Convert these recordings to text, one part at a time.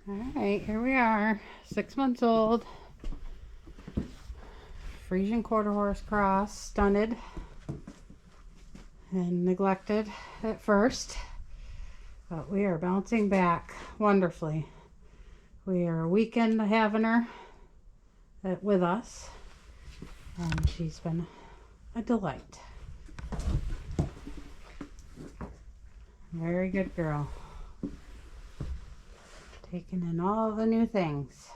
Alright, here we are, 6 months old, Frisian quarter horse cross, stunted and neglected at first, but we are bouncing back wonderfully. We are a weekend having her with us, and she's been a delight. Very good girl. Taking in all the new things.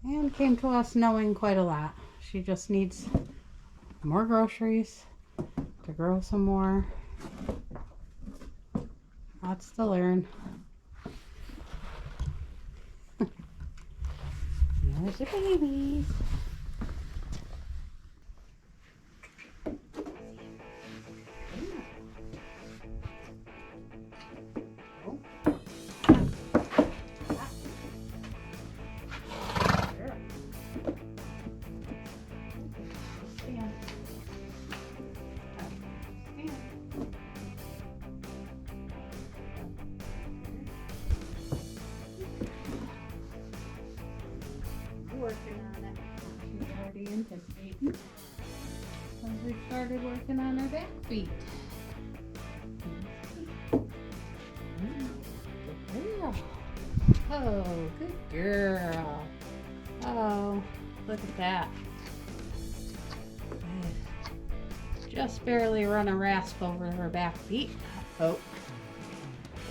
And came to us knowing quite a lot. She just needs more groceries to grow some more. Lots to learn. There's the babies. Working on it. She's already anticipating. As we started working on her back feet. Good girl. Oh, good girl. Oh, look at that. Just barely run a rasp over her back feet. Oh.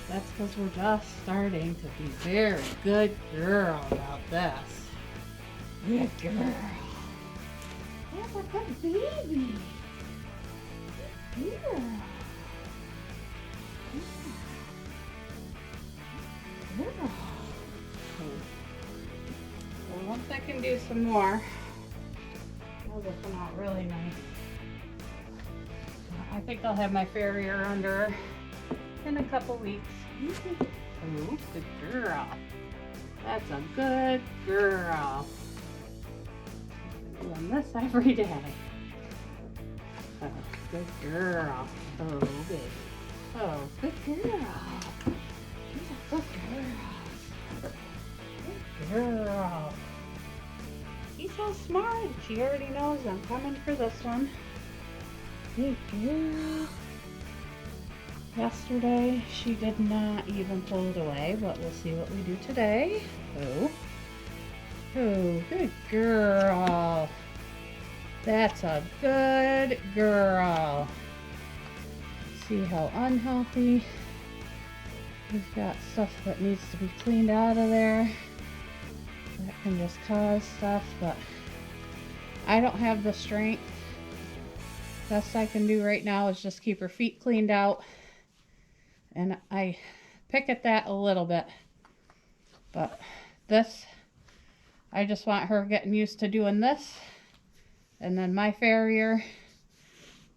That's because we're just starting to be very good girl about this. Good girl. That's a good baby. Good girl. Good girl. Well, once I can do some more, those will come out really nice. I think I'll have my Farrier under in a couple weeks. Oh, good girl. That's a good girl. Doing this every day. Oh, good girl. Oh, baby. Oh, good girl. She's a good girl. Good girl. She's so smart. She already knows I'm coming for this one. Good girl. Yesterday, she did not even pull it away, but we'll see what we do today. Oh. Oh, good girl. That's a good girl. See how unhealthy. We've got stuff that needs to be cleaned out of there. That can just cause stuff, but I don't have the strength. Best I can do right now is just keep her feet cleaned out. And I pick at that a little bit. But this, I just want her getting used to doing this. And then my Farrier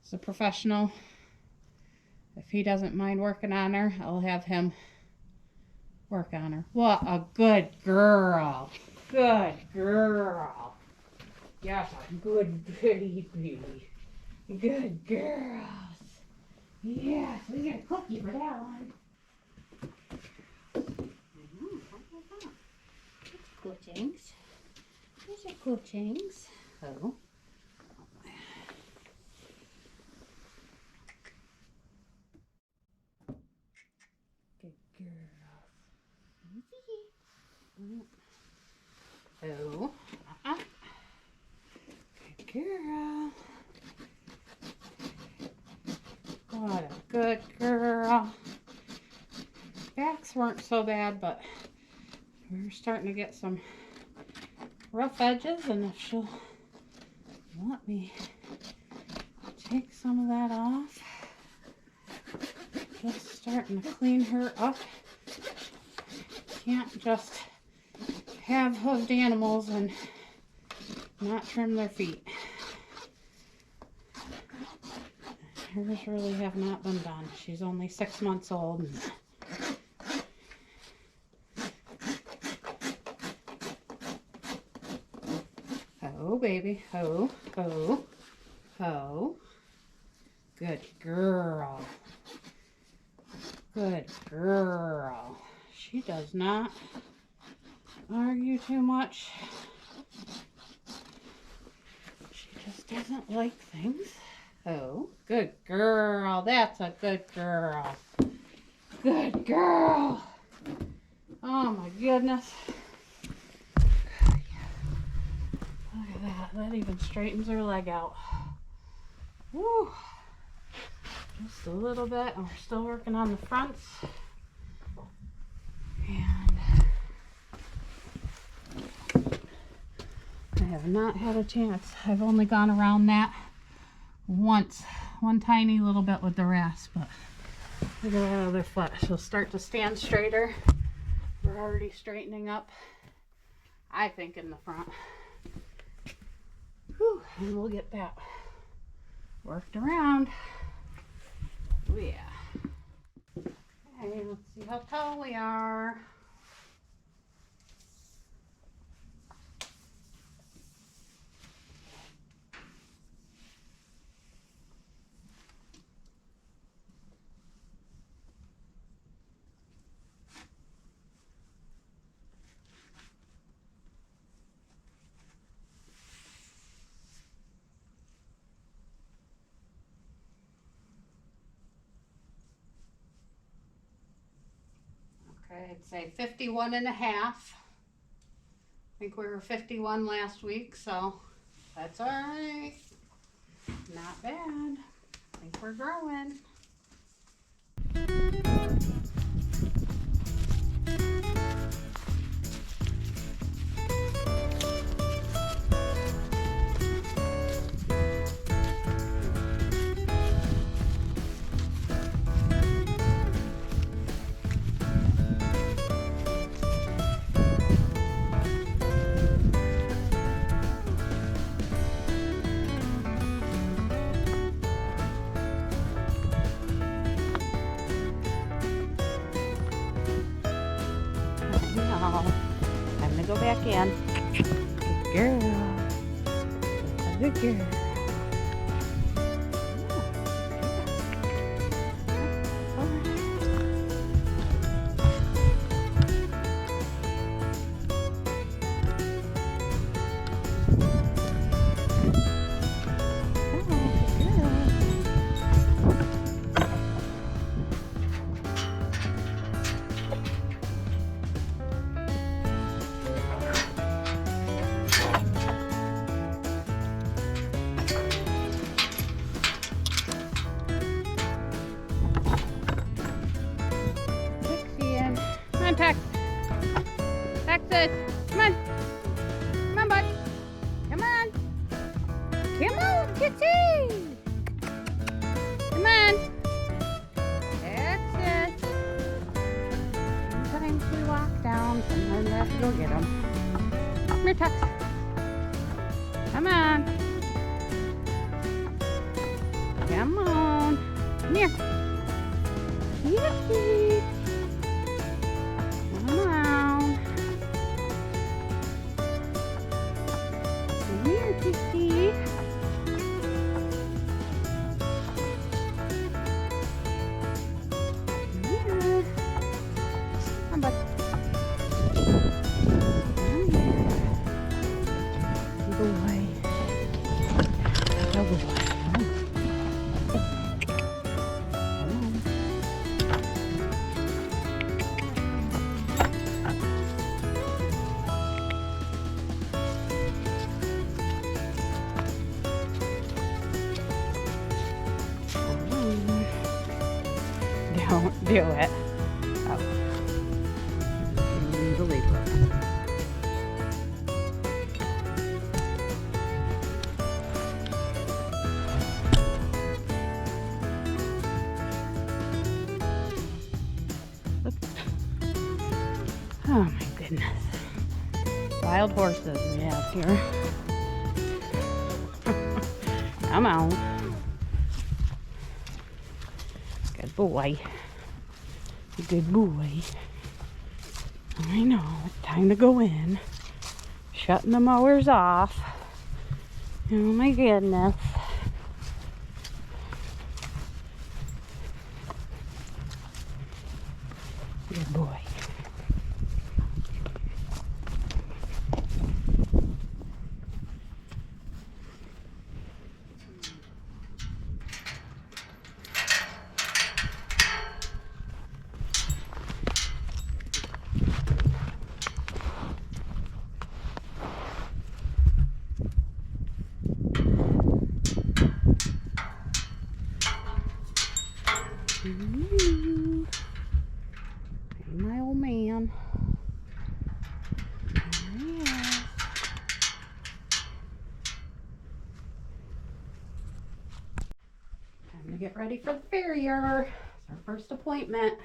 is a professional. If he doesn't mind working on her, I'll have him work on her. What a good girl. Good girl. Yes, a good baby. Good girls. Yes, we get a cookie for that one. Coachings. There's your coachings. Oh. Good girl. Oh. Good girl. What a good girl. Backs weren't so bad, but we're starting to get some rough edges, and if she'll let me take some of that off. Just starting to clean her up. Can't just have hoofed animals and not trim their feet. Hers really have not been done. She's only 6 months old. Oh, baby. Ho, ho, ho. Good girl. Good girl. She does not argue too much. She just doesn't like things. Oh, good girl. That's a good girl. Good girl. Oh my goodness. Look at that. That even straightens her leg out. Woo. Just a little bit. And we're still working on the fronts. And I have not had a chance. I've only gone around that once. One tiny little bit with the rasp, but look at that other foot. She'll start to stand straighter. We're already straightening up, I think, in the front. Whew, and we'll get that worked around. Oh yeah. Okay, let's see how tall we are. I'd say 51 and a half. I think we were 51 last week, so that's all right. Not bad. I think we're growing. Time to go back in. Good girl. Good girl. Texas, come on. Come on, bud. Come on. Come on, Kitsy. Come on. Texas. Sometimes we walk down, sometimes we have to go get them. Come here, Tex. Come on. Come on. Come here. Yippee. Come on. Come here, Kissy. Come here. Come on, bud. Come here. Good boy. Good boy. Don't do it. Oh. Believe it. Oh my goodness. Wild horses we have here. Come on. Good boy. Good boy. I know, it's time to go in. Shutting the mowers off. Oh my goodness. Good boy. Ooh. Hey, my old man. There he is. Time to get ready for the farrier. It's our first appointment.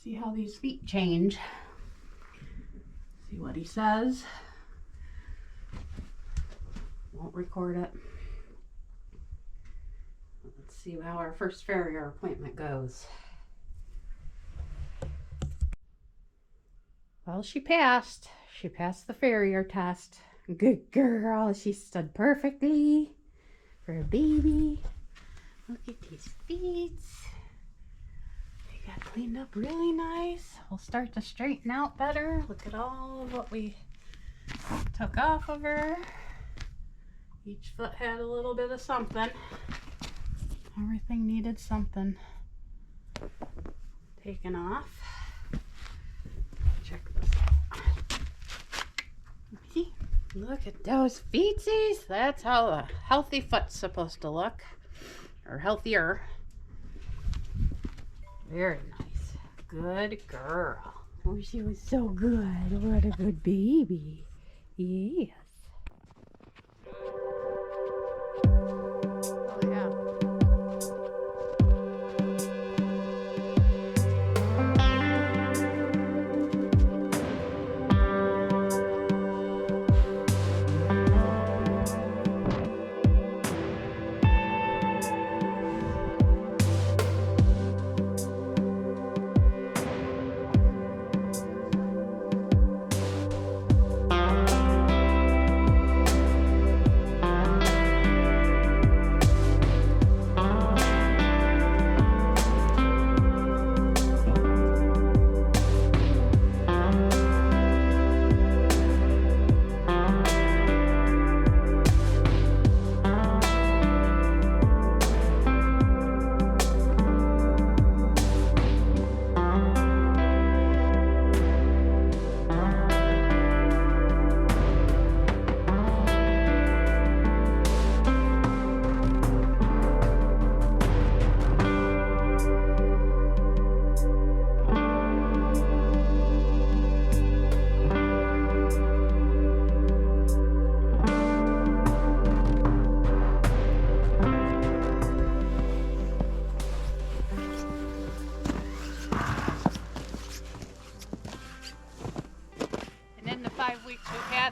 See how these feet change. See what he says. Won't record it. Let's see how our first farrier appointment goes. Well, she passed. She passed the farrier test. Good girl. She stood perfectly for a baby. Look at these feet. They got cleaned up really nice. We'll start to straighten out better. Look at all of what we took off of her. Each foot had a little bit of something. Everything needed something taken off. Check this out. See? Look at those feetsies. That's how a healthy foot's supposed to look. Or healthier. Very nice. Good girl. Oh, she was so good. What a good baby. Yes. Oh, yeah.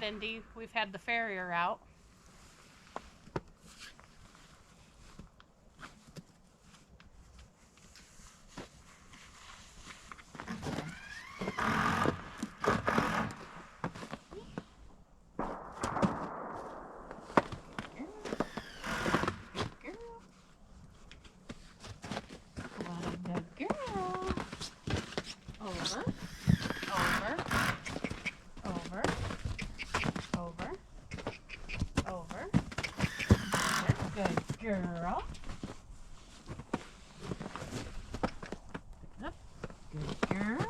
Indy, we've had the farrier out. Girl. Up. Good girl.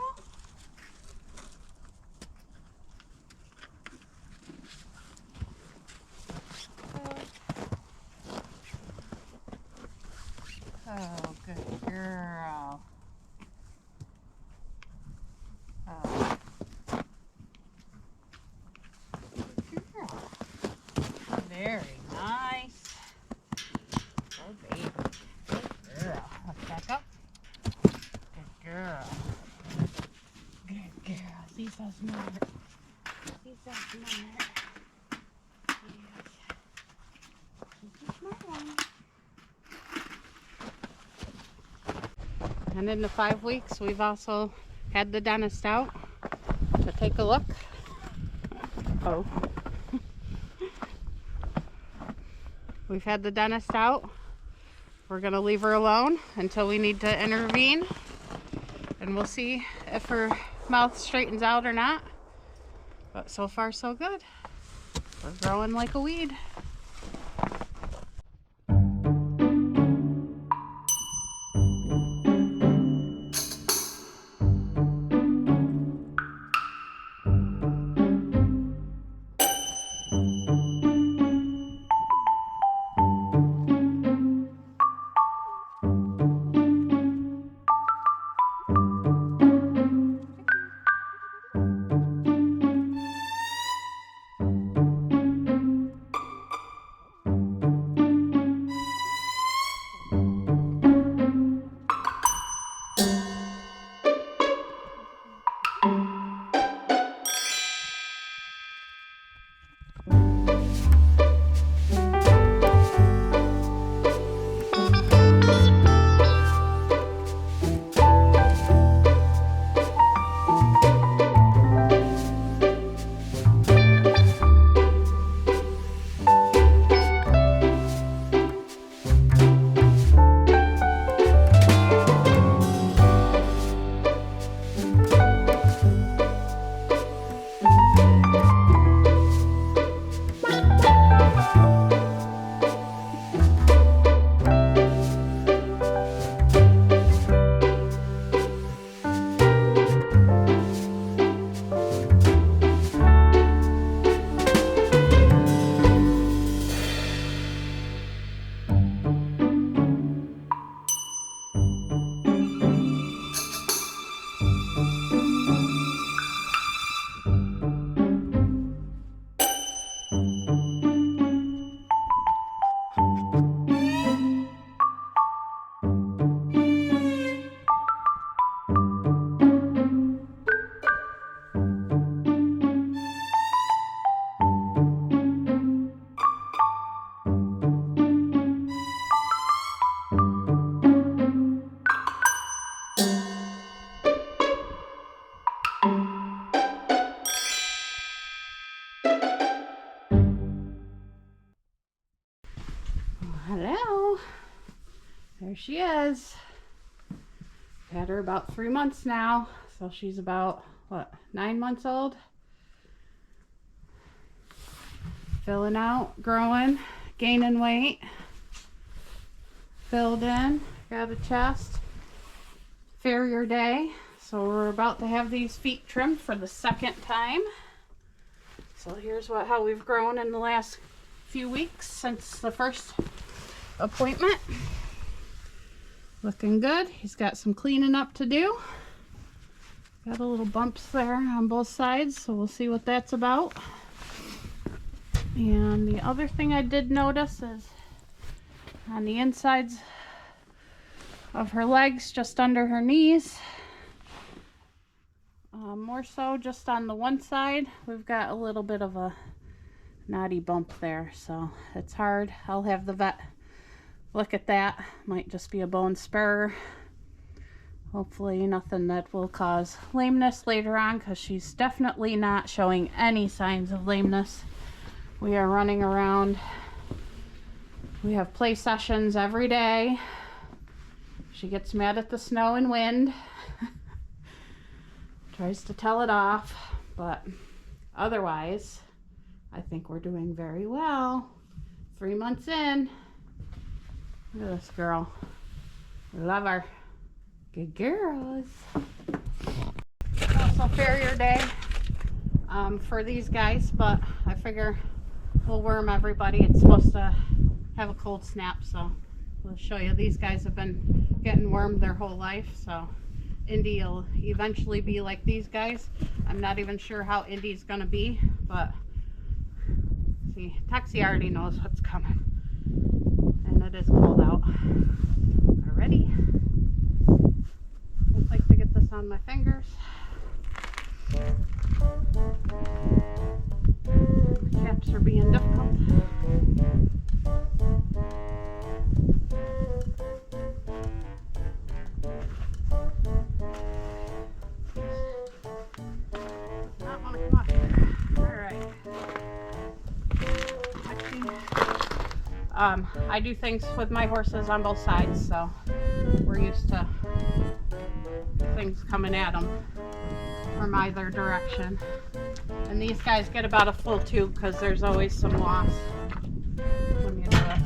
Oh, good girl. Oh. Good girl. Very nice. Oh, baby. Good girl. Let's back up. Good girl. Good girl. She's so smart. She's so smart. Yes. She's a smart one. And in the 5 weeks, we've also had the dentist out to take a look. Oh. We've had the dentist out. We're going to leave her alone until we need to intervene. And we'll see if her mouth straightens out or not. But so far so good. We're growing like a weed. Hello, there she is. Had her about 3 months now, so she's about, what, 9 months old? Filling out, growing, gaining weight, filled in, got a chest. Farrier day, so we're about to have these feet trimmed for the second time. So here's how we've grown in the last few weeks since the first appointment. Looking good. He's got some cleaning up to do. Got a little bumps there on both sides, so we'll see what that's about. And the other thing I did notice is on the insides of her legs, just under her knees, more so just on the one side, we've got a little bit of a knotty bump there, so it's hard. I'll have the vet look at that. Might just be a bone spur. Hopefully nothing that will cause lameness later on, because she's definitely not showing any signs of lameness. We are running around. We have play sessions every day. She gets mad at the snow and wind. Tries to tell it off, but otherwise I think we're doing very well. 3 months in. Look at this girl. Love her. Good girls. Also Farrier day for these guys, but I figure we'll worm everybody. It's supposed to have a cold snap, so we'll show you. These guys have been getting wormed their whole life, so Indy will eventually be like these guys. I'm not even sure how Indy's gonna be, but see, Taxi already knows what's coming. And it is cold out already. I'd like to get this on my fingers. Caps are being difficult. Not want to come off. Alright. I do things with my horses on both sides, so we're used to things coming at them from either direction. And these guys get about a full tube because there's always some loss when you do it.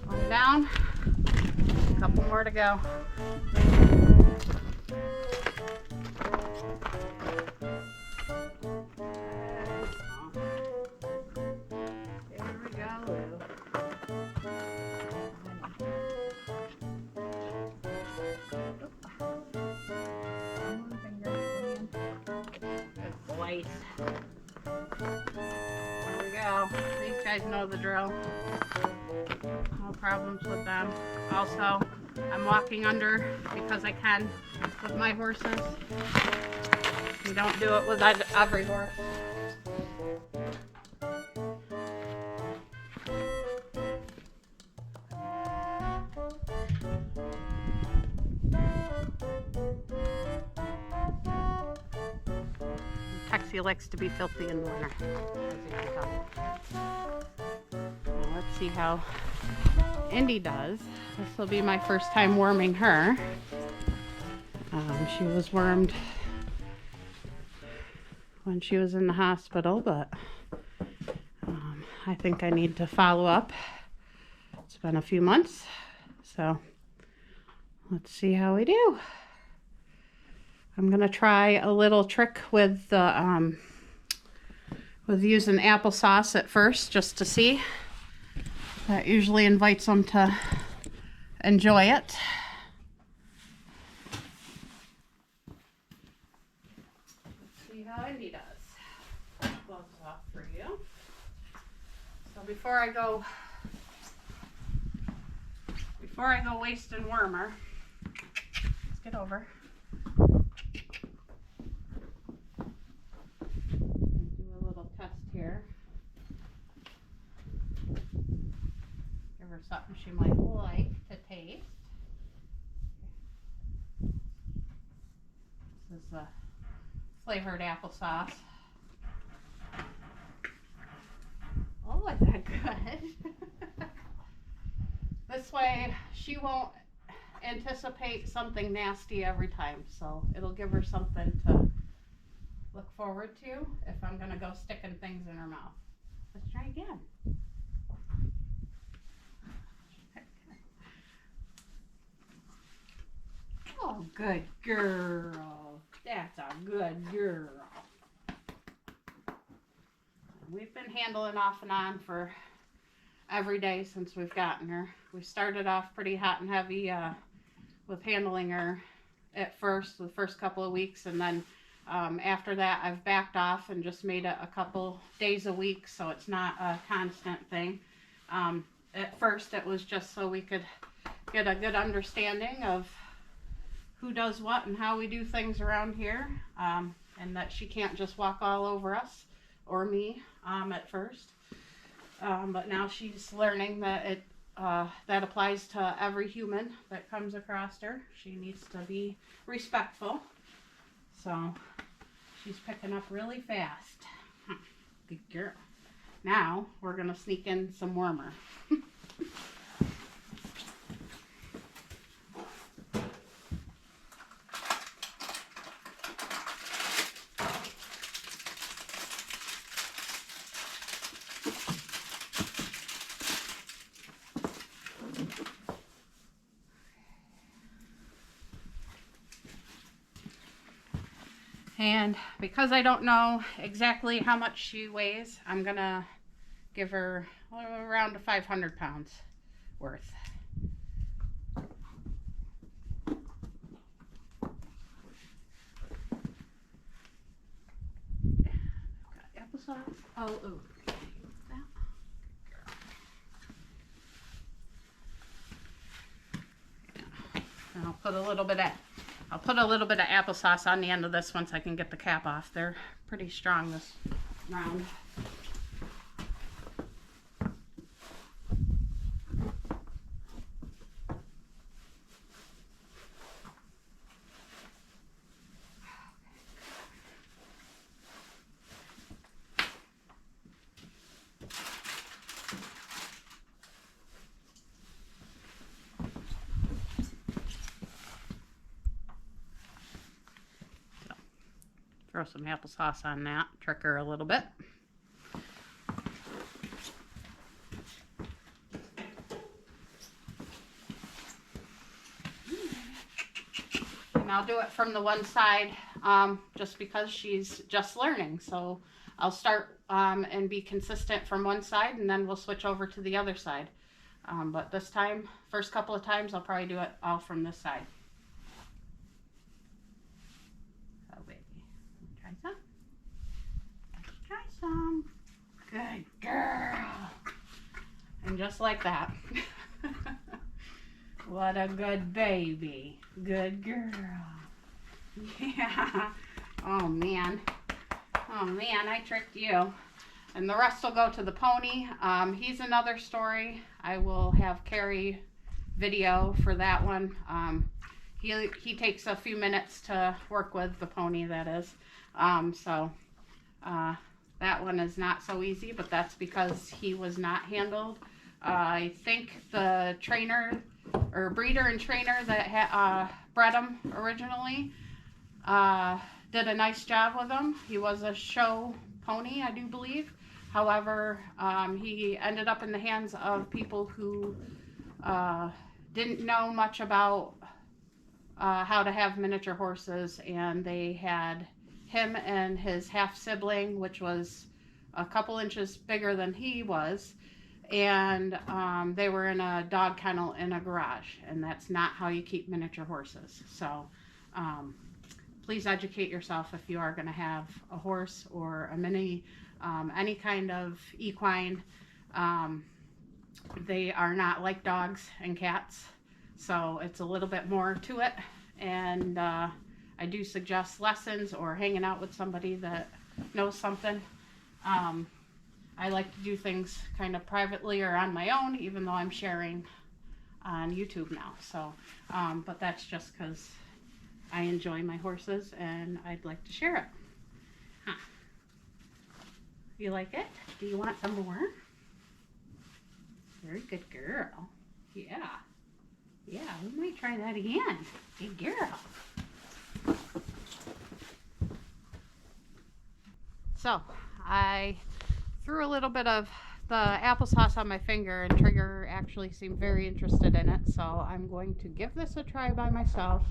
One down, a couple more to go. There we go. Good place. There we go. These guys know the drill. No problems with them. Also, I'm walking under because I can with my horses. You don't do it with every horse. Texie likes to be filthy in the winter. Now let's see how Indy does. This will be my first time worming her. She was wormed when she was in the hospital, but I think I need to follow up. It's been a few months, so let's see how we do. I'm gonna try a little trick with the with using applesauce at first, just to see. That usually invites them to enjoy it. Let's see how Indy does. Gloves off for you. So before I go waste and worm her, let's get over. Here. Give her something she might like to taste. This is the flavored applesauce. Oh, is that good? This way she won't anticipate something nasty every time, so it'll give her something to look forward to if I'm gonna go sticking things in her mouth. Let's try again. Oh, good girl. That's a good girl. We've been handling off and on for every day since we've gotten her. We started off pretty hot and heavy with handling her at first, the first couple of weeks, and then after that, I've backed off and just made it a couple days a week, so it's not a constant thing. At first, it was just so we could get a good understanding of who does what and how we do things around here, and that she can't just walk all over us or me at first. But now she's learning that that applies to every human that comes across her. She needs to be respectful. So she's picking up really fast. Good girl. Now we're gonna sneak in some warmer. And because I don't know exactly how much she weighs, I'm gonna give her around 500 pounds worth. Got applesauce. Oh. And I'll put a little bit of applesauce on the end of this once I can get the cap off. They're pretty strong this round. throw some applesauce on that, trick her a little bit. And I'll do it from the one side just because she's just learning. So I'll start and be consistent from one side, and then we'll switch over to the other side. But this time, first couple of times, I'll probably do it all from this side. Oh, baby. Try some? Let's try some. Good girl. And just like that. What a good baby. Good girl. Yeah. Oh, man. Oh, man, I tricked you. And the rest will go to the pony. He's another story. I will have Carrie video for that one. He takes a few minutes to work with, the pony, that is. That one is not so easy, but that's because he was not handled. I think the trainer or breeder and trainer that bred him originally did a nice job with him. He was a show pony, I do believe. However, he ended up in the hands of people who didn't know much about how to have miniature horses, and they had him and his half sibling, which was a couple inches bigger than he was, and they were in a dog kennel in a garage, and that's not how you keep miniature horses. So please educate yourself if you are going to have a horse or a mini, any kind of equine. They are not like dogs and cats, so it's a little bit more to it, and I do suggest lessons or hanging out with somebody that knows something. I like to do things kind of privately or on my own, even though I'm sharing on YouTube now. So, but that's just because I enjoy my horses and I'd like to share it. Huh. You like it? Do you want some more? Very good girl. Yeah. Yeah, we might try that again. Good girl. So, I threw a little bit of the applesauce on my finger, and Trigger actually seemed very interested in it, so I'm going to give this a try by myself.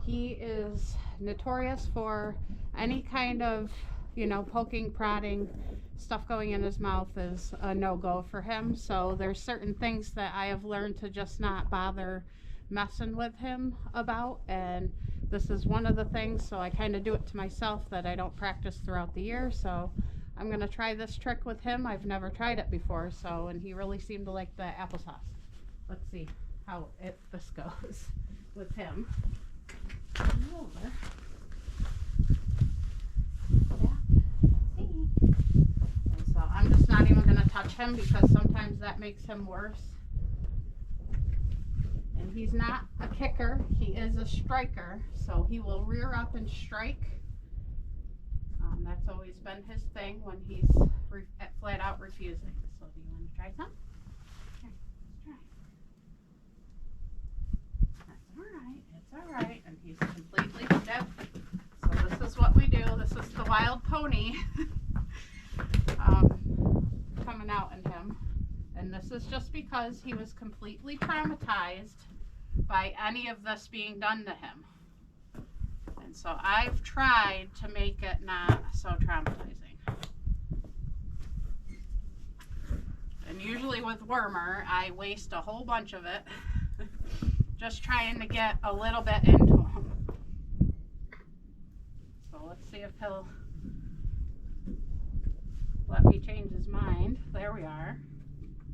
He is notorious for any kind of, you know, poking, prodding, stuff going in his mouth is a no-go for him. So there's certain things that I have learned to just not bother messing with him about, and this is one of the things. So I kind of do it to myself that I don't practice throughout the year. So I'm going to try this trick with him. I've never tried it before, so, and he really seemed to like the applesauce. Let's see how this goes with him. Over. So I'm just not even going to touch him because sometimes that makes him worse. And he's not a kicker, he is a striker, so he will rear up and strike. That's always been his thing when he's flat out refusing. So do you want to try some? Here, let's try. That's alright, and he's completely stiff. So this is what we do. This is the wild pony coming out in him. And this is just because he was completely traumatized by any of this being done to him. And so I've tried to make it not so traumatizing. And usually with wormer, I waste a whole bunch of it just trying to get a little bit into him. So let's see if he'll let me change his mind. There we are.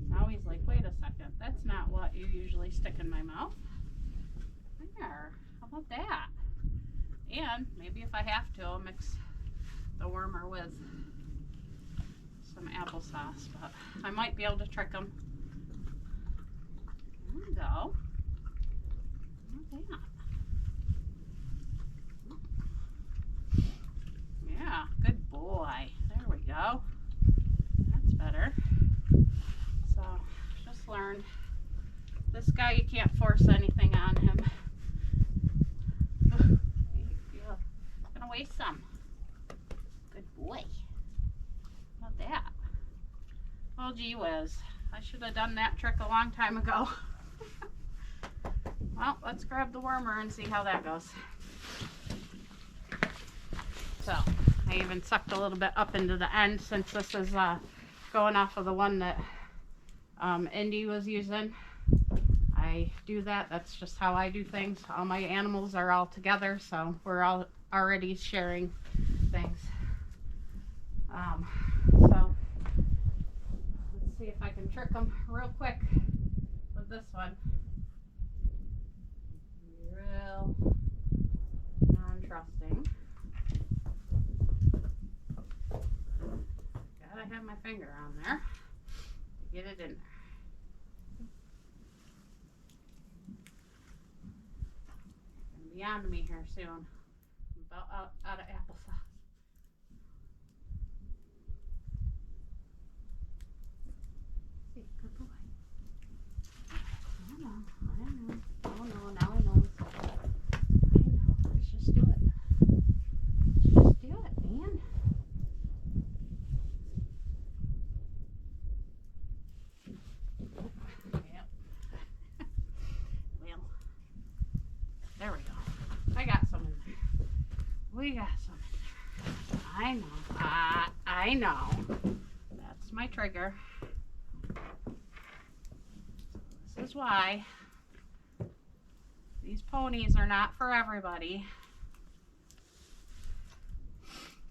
Now he's like, wait a second, that's not what you usually stick in my mouth. There, how about that? And maybe if I have to, I'll mix the wormer with some applesauce, but I might be able to trick him. There we go. Yeah, good boy. There we go. That's better. So, just learned. This guy, you can't force anything on him. You're gonna waste some. gee whiz. I should have done that trick a long time ago. Well, let's grab the wormer and see how that goes. So, I even sucked a little bit up into the end since this is going off of the one that Indy was using. I do that. That's just how I do things. All my animals are all together, so we're all already sharing things. So let's see if I can trick them real quick with this one. Real non-trusting. Gotta have my finger on there to get it in there. Gonna be on to me here soon. I'm about out of applesauce. Good boy. I know. Oh no, now he knows. I know. Let's just do it. Let's just do it, man. Yep. Well, there we go. I got some in there. We got some in there. I know. I know. That's my trigger. This is why these ponies are not for everybody.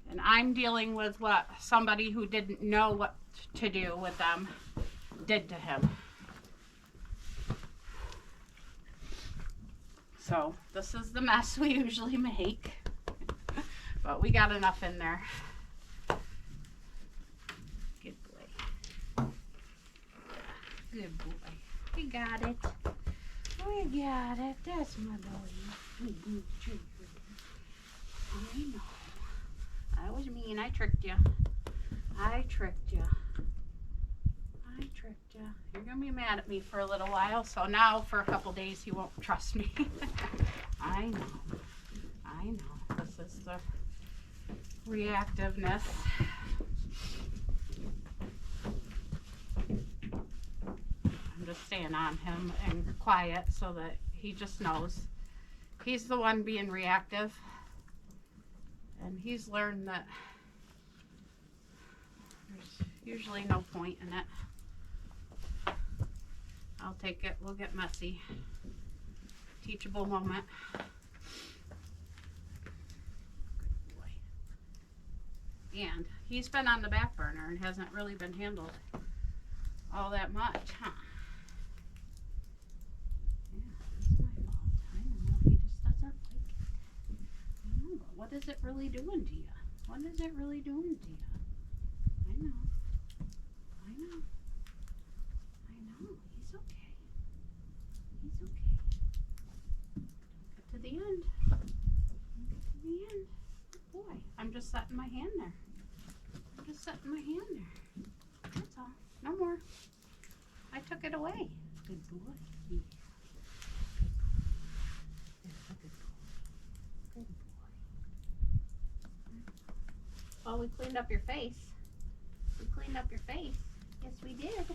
And I'm dealing with what somebody who didn't know what to do with them did to him. So this is the mess we usually make. But we got enough in there. Good boy. Good boy. We got it. We got it. That's my boy. I know. That was mean. I tricked you. I tricked you. I tricked you. You're going to be mad at me for a little while. So now for a couple days you won't trust me. I know. I know. This is the reactiveness. Just staying on him and quiet so that he just knows he's the one being reactive, and he's learned that there's usually no point in it. I'll take it. We'll get messy. Teachable moment. Good boy. And he's been on the back burner and hasn't really been handled all that much, huh? What is it really doing to you? What is it really doing to you? I know. I know. I know. He's okay. He's okay. Get to the end. Get to the end. Good boy. I'm just setting my hand there. I'm just setting my hand there. That's all. No more. I took it away. Good boy. Yeah. Well, we cleaned up your face. We cleaned up your face. Yes, we did.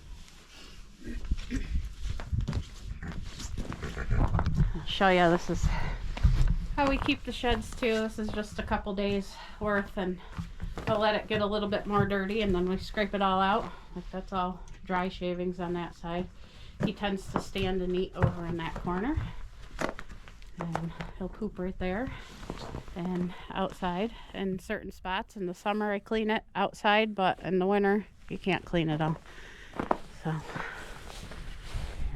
I'll show you. This is how we keep the sheds too. This is just a couple days worth, and I'll let it get a little bit more dirty, and then we scrape it all out. Like that's all dry shavings on that side. He tends to stand and eat over in that corner, and he'll poop right there and outside in certain spots. In the summer I clean it outside, but in the winter you can't clean it all. So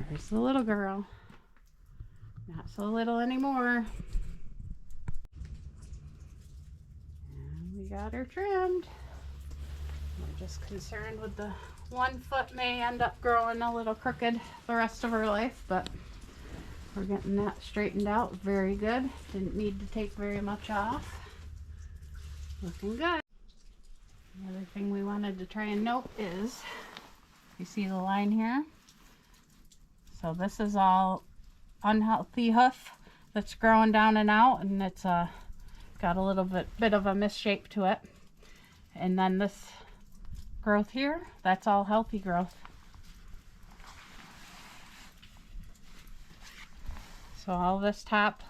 there's the little girl. Not so little anymore. And we got her trimmed. We're just concerned with the 1 foot may end up growing a little crooked the rest of her life, but we're getting that straightened out. Very good. Didn't need to take very much off. Looking good. The other thing we wanted to try and note is, you see the line here? So this is all unhealthy hoof that's growing down and out, and it's got a little bit of a misshape to it. And then this growth here. That's all healthy growth. So all this top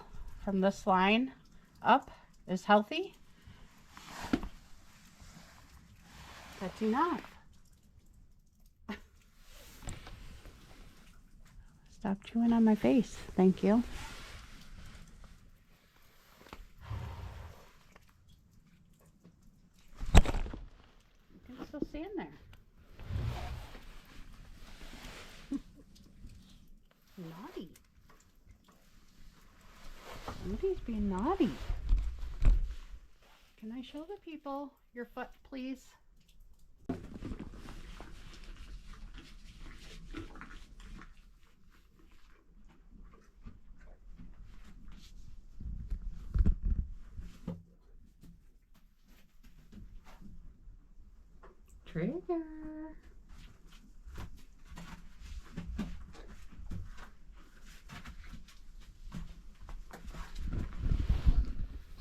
from this line up is healthy. That's enough. Stop chewing on my face. Thank you. You can still see in there. Naughty. Somebody's being naughty. Can I show the people your foot, please? Trigger.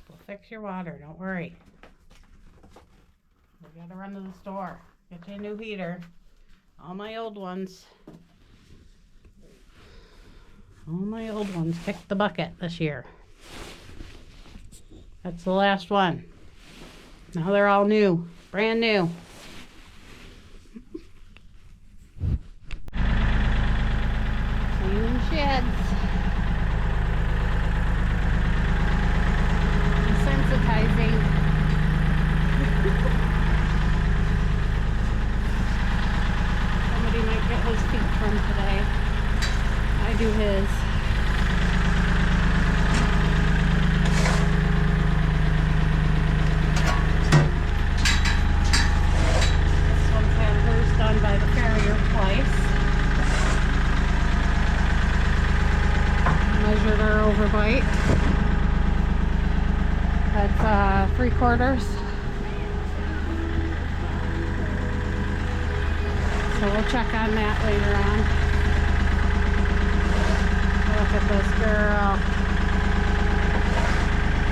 We'll fix your water, don't worry. We gotta run to the store. Get you a new heater. All my old ones kicked the bucket this year. That's the last one. Now they're all new, brand new. Cleaning sheds. Desensitizing. Somebody might get his feet trimmed today. I do his. This one's had hers done by the Farrier twice. Measured our overbite. That's 3/4. So we'll check on that later on. Look at this girl.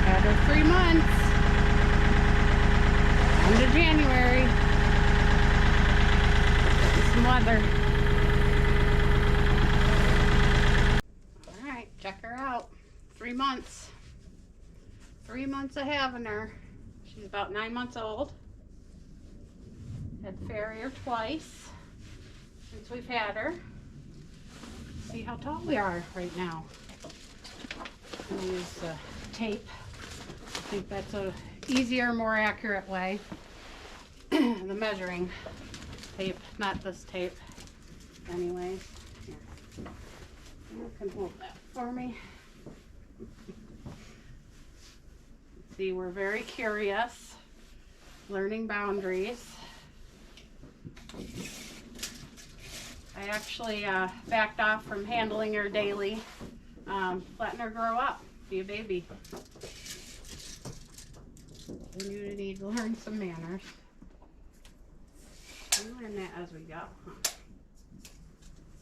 Had her 3 months. Into January. Some weather. Alright, check her out. 3 months. 3 months of having her. She's about 9 months old. Had Farrier twice since we've had her. See how tall we are right now. I'm gonna use tape. I think that's a easier, more accurate way. The measuring tape, not this tape. Anyways, here. You can hold that for me. See, we're very curious, learning boundaries. I actually backed off from handling her daily, letting her grow up, be a baby. We need to learn some manners. We learn that as we go. Huh?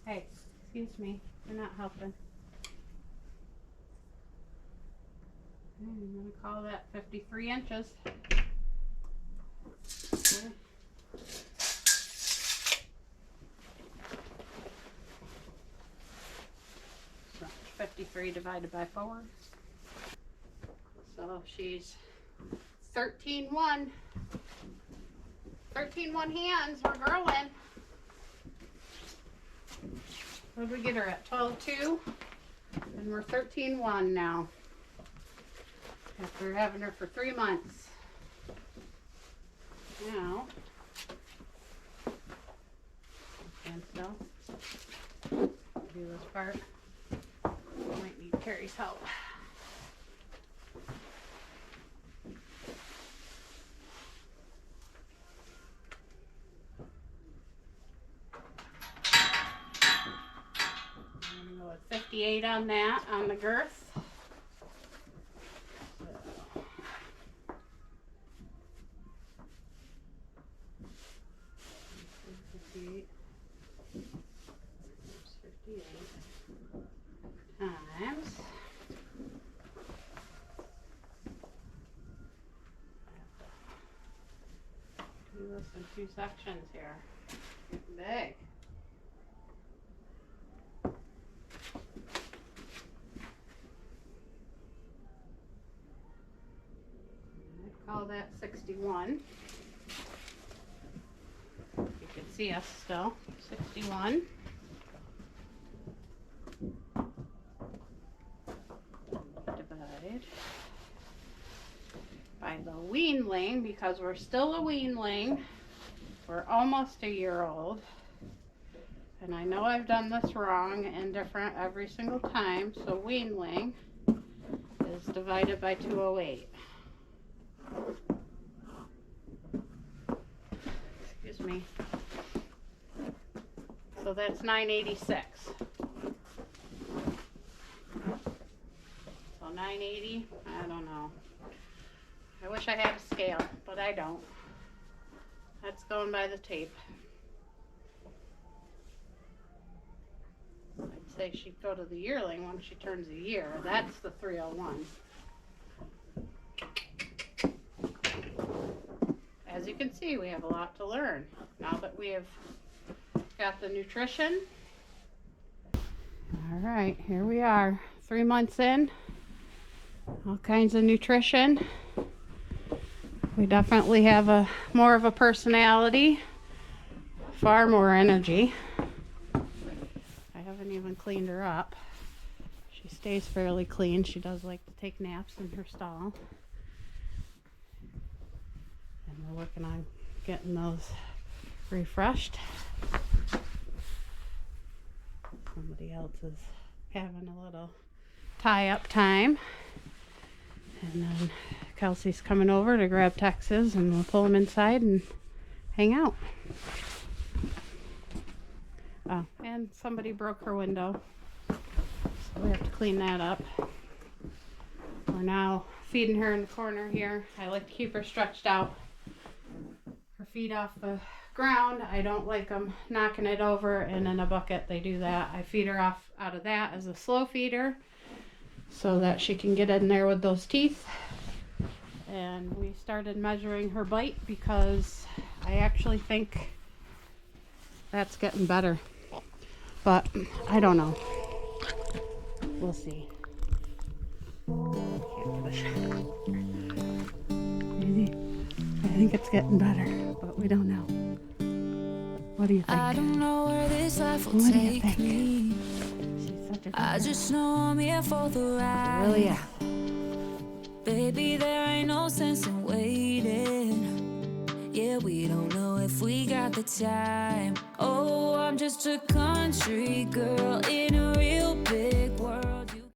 Hey, excuse me, you're not helping. I'm going to call that 53 inches. Okay. 53 divided by 4. So she's 13-1. 13-1 hands. We're growing. What did we get her at? 12-2. And we're 13-1 now. After having her for 3 months. Now, stand still. Do this part. Might need Carrie's help. I'm going to go with 58 on that, on the girth. 58 times. Do this in two sections here. Getting big. I call that 61. You can see us still. 61. Divide by the weanling, because we're still a weanling. We're almost a year old. And I know I've done this wrong and different every single time. So weanling is divided by 208. Excuse me. So that's 986. So 980, I don't know. I wish I had a scale, but I don't. That's going by the tape. I'd say she'd go to the yearling when she turns a year. That's the 301. As you can see, we have a lot to learn. Now that we have got the nutrition. All right, here we are, 3 months in. All kinds of nutrition. We definitely have more of a personality, far more energy. I haven't even cleaned her up. She stays fairly clean. She does like to take naps in her stall. And we're working on getting those refreshed. Somebody else is having a little tie-up time. And then Kelsey's coming over to grab Texas, and we'll pull him inside and hang out. Oh, and somebody broke her window, so we have to clean that up. We're now feeding her in the corner here. I like to keep her stretched out, her feet off the ground. I don't like them knocking it over, and in a bucket they do that. I feed her off out of that as a slow feeder so that she can get in there with those teeth. And we started measuring her bite because I actually think that's getting better, but I don't know. We'll see. I think it's getting better, but we don't know. What do you think? I don't know where this life will take me. She's such a good I just know I'm here for the ride. Really is. Baby, there ain't no sense in waiting. Yeah, we don't know if we got the time. Oh, I'm just a country girl in